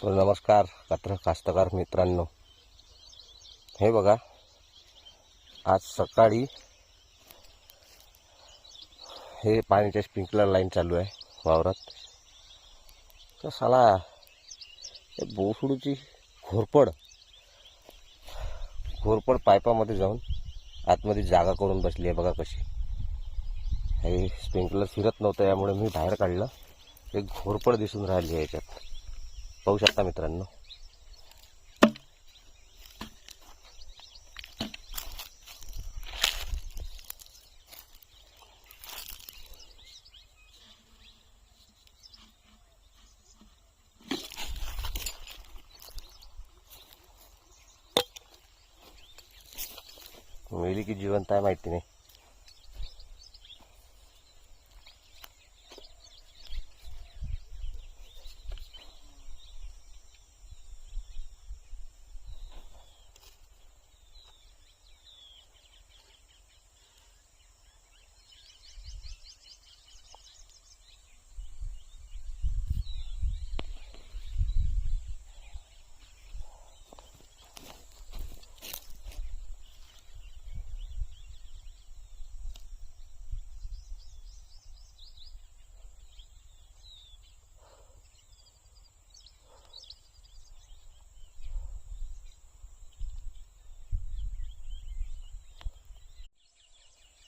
तर नमस्कार कास्तकार मित्रांनो, हे बघा आज सकाळी हे पाण्याच्या स्प्रिंकलर लाईन चालू आहे वावरात. तर साला हे बोसडूची घोरपड पाईपामध्ये जाऊन आतमध्ये जागा करून बसली आहे बघा कशी. हे स्प्रिंकलर फिरत नव्हतं यामुळे मी बाहेर काढलं. एक घोरपड दिसून राहिली आहे याच्यात, पाहू शकता मित्रांनो. मेली की जिवंत आहे माहिती नाही.